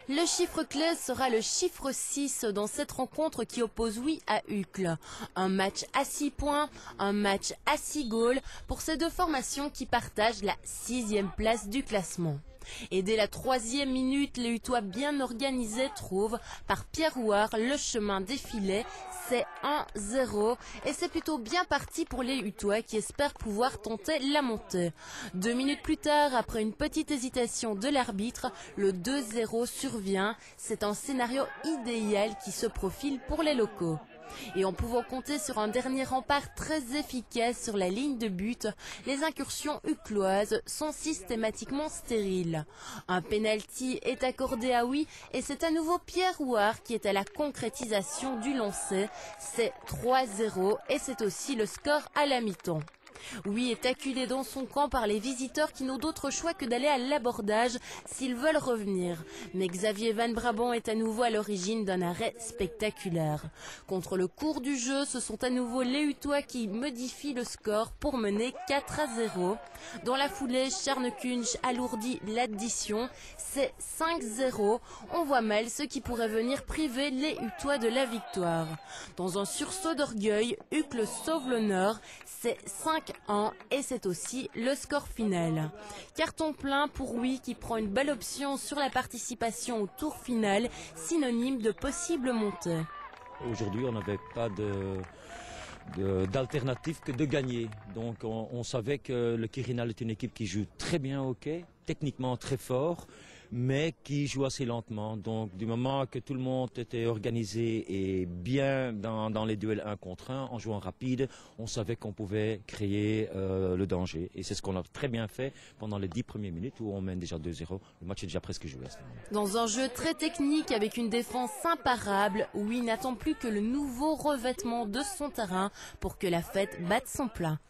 Le chiffre clé sera le chiffre 6 dans cette rencontre qui oppose Oui à Uccle. Un match à 6 points, un match à 6 goals pour ces deux formations qui partagent la 6e place du classement. Et dès la 3e minute, les Utois bien organisés trouvent par Pierre Houard le chemin des filets. C'est 1-0 et c'est plutôt bien parti pour les Utois qui espèrent pouvoir tenter la montée. 2 minutes plus tard, après une petite hésitation de l'arbitre, le 2-0 survient. C'est un scénario idéal qui se profile pour les locaux. Et en pouvant compter sur un dernier rempart très efficace sur la ligne de but, les incursions ucloises sont systématiquement stériles. Un penalty est accordé à Oui et c'est à nouveau Pierre Houard qui est à la concrétisation du lancer. C'est 3-0 et c'est aussi le score à la mi-temps. Oui est acculé dans son camp par les visiteurs qui n'ont d'autre choix que d'aller à l'abordage s'ils veulent revenir. Mais Xavier Van Brabant est à nouveau à l'origine d'un arrêt spectaculaire. Contre le cours du jeu, ce sont à nouveau les Utois qui modifient le score pour mener 4-0. Dans la foulée, Charnes-Kunsch alourdit l'addition. C'est 5-0. On voit mal ce qui pourrait venir priver les Utois de la victoire. Dans un sursaut d'orgueil, Uccle sauve l'honneur. C'est 5-1 et c'est aussi le score final. Carton plein pour Oui qui prend une belle option sur la participation au tour final, synonyme de possible montée. Aujourd'hui, on n'avait pas d'alternative que de gagner. Donc on savait que le Quirinal est une équipe qui joue très bien au hockey, techniquement très fort, mais qui joue assez lentement. Donc du moment que tout le monde était organisé et bien dans les duels 1 contre 1, en jouant rapide, on savait qu'on pouvait créer le danger. Et c'est ce qu'on a très bien fait pendant les 10 premières minutes où on mène déjà 2-0. Le match est déjà presque joué à ce moment-là. Dans un jeu très technique avec une défense imparable, Oui n'attend plus que le nouveau revêtement de son terrain pour que la fête batte son plein.